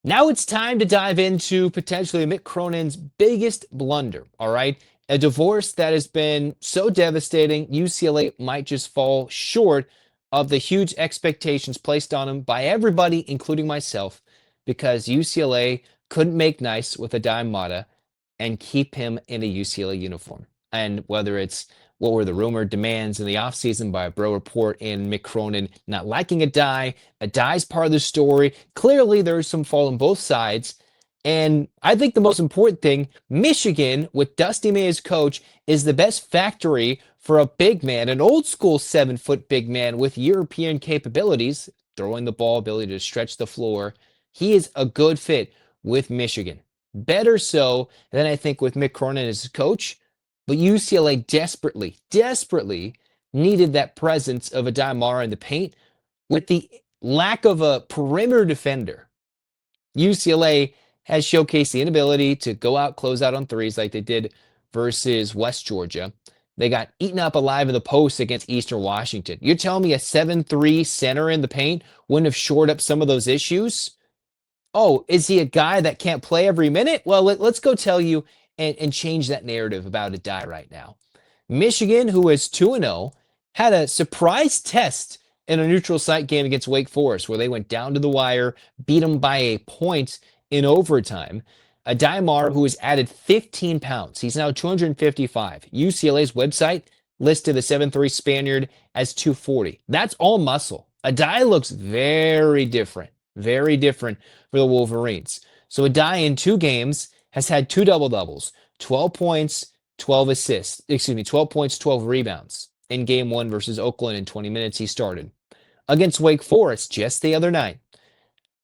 Now it's time to dive into potentially MICK Cronin's biggest blunder, all right? A divorce that has been so devastating, UCLA might just fall short of the huge expectations placed on him by everybody, including myself, because UCLA couldn't make nice with ADAY MARA and keep him in a UCLA uniform. And whether it's what were the rumored demands in the offseason by a Bro Report and MICK Cronin not liking ADAY's part of the story. Clearly, there's some fault on both sides. And I think the most important thing, Michigan, with Dusty May as coach, is the best factory for a big man, an old school 7-foot big man with European capabilities, throwing the ball, ability to stretch the floor. He is a good fit with Michigan. Better so than I think with MICK Cronin as coach. But UCLA desperately needed that presence of ADAY MARA in the paint. With the lack of a perimeter defender, UCLA has showcased the inability to go out, close out on threes like they did versus West Georgia. They got eaten up alive in the post against Eastern Washington. You're telling me a 7-3 center in the paint wouldn't have shored up some of those issues? Oh, is he a guy that can't play every minute? Well, let's go tell you and change that narrative about ADAY right now. Michigan, who is 2-0, had a surprise test in a neutral site game against Wake Forest where they went down to the wire, beat them by a point in overtime. ADAY MARA, who has added 15 pounds. He's now 255. UCLA's website listed the 7'3 Spaniard as 240. That's all muscle. ADAY looks very different for the Wolverines. So ADAY in 2 games has had 2 double-doubles, 12 points, 12 assists, 12 points, 12 rebounds in game 1 versus Oakland in 20 minutes he started. Against Wake Forest just the other night,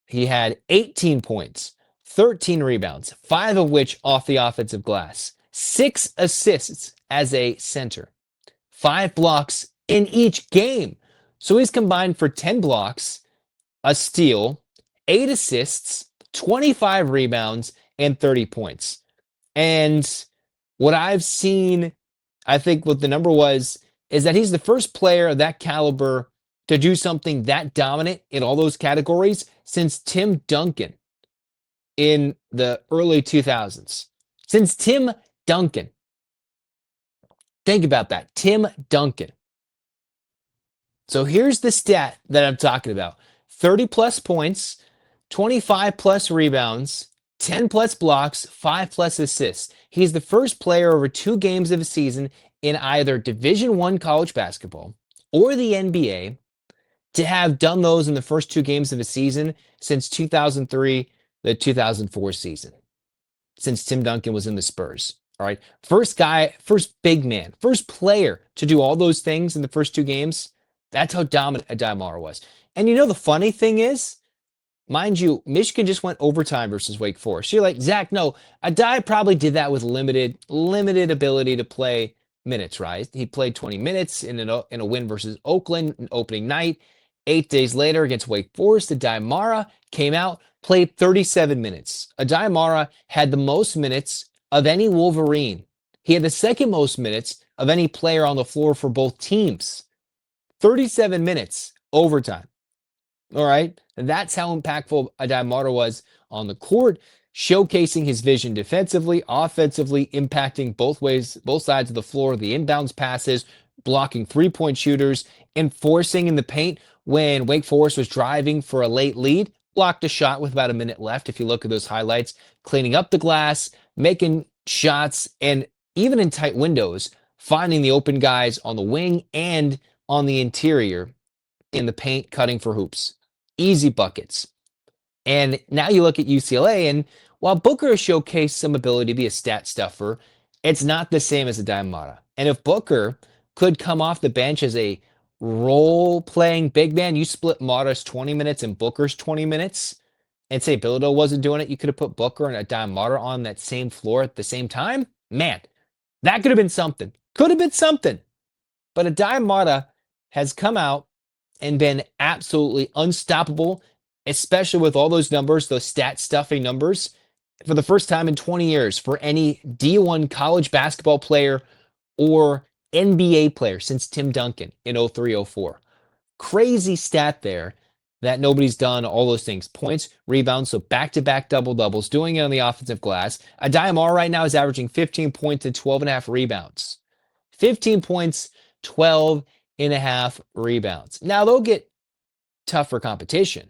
he had 18 points, 13 rebounds, 5 of which off the offensive glass, 6 assists as a center, 5 blocks in each game. So he's combined for 10 blocks, a steal, 8 assists, 25 rebounds, and 30 points. And what I've seen, I think what the number was, is that he's the first player of that caliber to do something that dominant in all those categories since Tim Duncan in the early 2000s. Since Tim Duncan. Think about that. Tim Duncan. So here's the stat that I'm talking about. 30 plus points, 25 plus rebounds, 10 plus blocks, 5 plus assists. He's the first player over 2 games of a season in either Division I college basketball or the NBA to have done those in the first 2 games of a season since 2003, the 2004 season, since Tim Duncan was in the Spurs. All right. First guy, first big man, first player to do all those things in the first 2 games. That's how dominant ADAY MARA was. And you know, the funny thing is, mind you, Michigan just went overtime versus Wake Forest. You're like, Zach, no, ADAY probably did that with limited ability to play minutes, right? He played 20 minutes in a win versus Oakland in opening night. 8 days later against Wake Forest, ADAY MARA came out, played 37 minutes. ADAY MARA had the most minutes of any Wolverine. He had the second most minutes of any player on the floor for both teams. 37 minutes, overtime. All right. And that's how impactful ADAY MARA was on the court, showcasing his vision defensively, offensively, impacting both ways, both sides of the floor, the inbounds passes, blocking 3-point shooters, enforcing in the paint when Wake Forest was driving for a late lead, blocked a shot with about a minute left. If you look at those highlights, cleaning up the glass, making shots, and even in tight windows, finding the open guys on the wing and on the interior in the paint, cutting for hoops. Easy buckets. And now you look at UCLA, and while Booker has showcased some ability to be a stat stuffer, it's not the same as ADAY MARA. And if Booker could come off the bench as a role-playing big man, you split Mara's 20 minutes and Booker's 20 minutes, and say Bilodeau wasn't doing it, you could have put Booker and ADAY MARA on that same floor at the same time? Man, that could have been something. Could have been something. But ADAY MARA has come out and been absolutely unstoppable, especially with all those numbers, those stat stuffing numbers, for the first time in 20 years for any D1 college basketball player or NBA player since Tim Duncan in 03-04. Crazy stat there that nobody's done all those things. Points, rebounds, so back-to-back double-doubles, doing it on the offensive glass. ADAY MARA right now is averaging 15 points and 12 and a half rebounds. 15 points, 12 and a half rebounds. Now, they'll get tougher competition.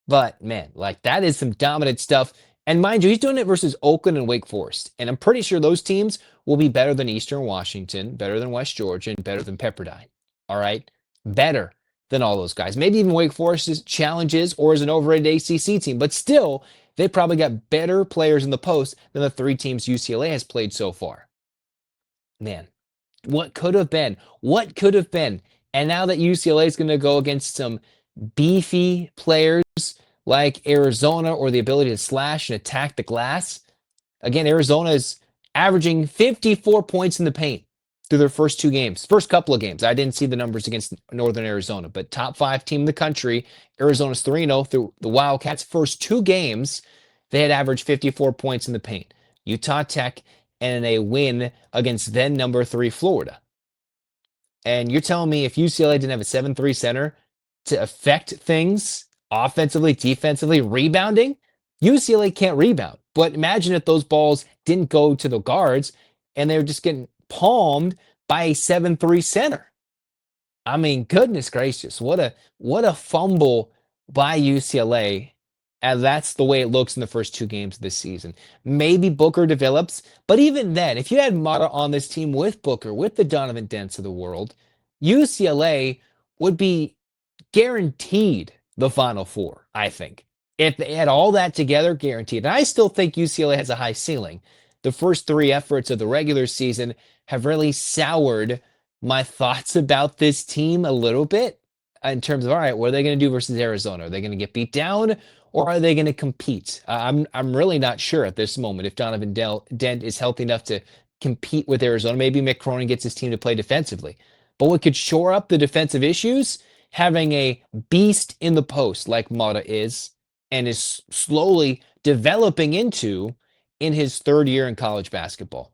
But, man, like, that is some dominant stuff. And mind you, he's doing it versus Oakland and Wake Forest. And I'm pretty sure those teams will be better than Eastern Washington, better than West Georgia, and better than Pepperdine. All right? Better than all those guys. Maybe even Wake Forest's challenges or is an overrated ACC team. But still, they probably got better players in the post than the three teams UCLA has played so far. Man, what could have been? What could have been? And now that UCLA is going to go against some beefy players like Arizona or the ability to slash and attack the glass. Again, Arizona is averaging 54 points in the paint through their first two games, first couple of games. I didn't see the numbers against Northern Arizona, but top 5 team in the country. Arizona's 3-0 through the Wildcats' first two games. They had averaged 54 points in the paint. Utah Tech and a win against then number 3 Florida. And you're telling me if UCLA didn't have a 7-3 center to affect things offensively, defensively, rebounding, UCLA can't rebound. But imagine if those balls didn't go to the guards and they were just getting palmed by a 7-3 center. I mean, goodness gracious, what a fumble by UCLA. And that's the way it looks in the first two games of this season. Maybe Booker develops, but even then, if you had Mata on this team with Booker, with the Donovan Dents of the world, UCLA would be guaranteed the Final Four, I think. If they had all that together, guaranteed. And I still think UCLA has a high ceiling. The first 3 efforts of the regular season have really soured my thoughts about this team a little bit in terms of, all right, what are they going to do versus Arizona? Are they going to get beat down or are they going to compete? I'm really not sure at this moment if Donovan Dent is healthy enough to compete with Arizona. Maybe MICK CRONIN gets his team to play defensively. But what could shore up the defensive issues? Having a beast in the post like Mata is and is slowly developing into in his third year in college basketball.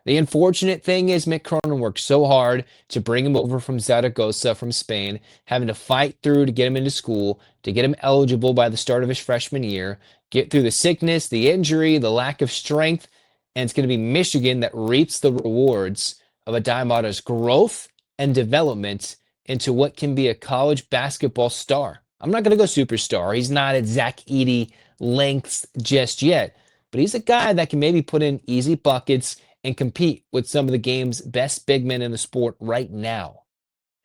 The unfortunate thing is MICK CRONIN worked so hard to bring him over from Zaragoza from Spain, having to fight through to get him into school, to get him eligible by the start of his freshman year, get through the sickness, the injury, the lack of strength, and it's going to be Michigan that reaps the rewards of ADAY MARA's growth and development into what can be a college basketball star. I'm not going to go superstar. He's not at Zach Edey lengths just yet, but he's a guy that can maybe put in easy buckets and compete with some of the game's best big men in the sport right now.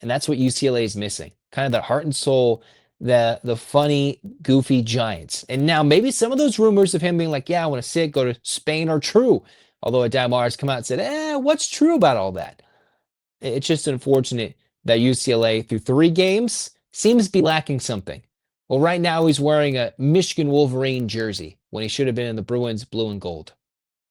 And that's what UCLA is missing. Kind of the heart and soul, the funny, goofy Giants. And now maybe some of those rumors of him being like, yeah, I want to go to Spain are true. Although ADAY MARA has come out and said, what's true about all that? It's just unfortunate that UCLA, through 3 games, seems to be lacking something. Well, right now he's wearing a Michigan Wolverine jersey when he should have been in the Bruins blue and gold.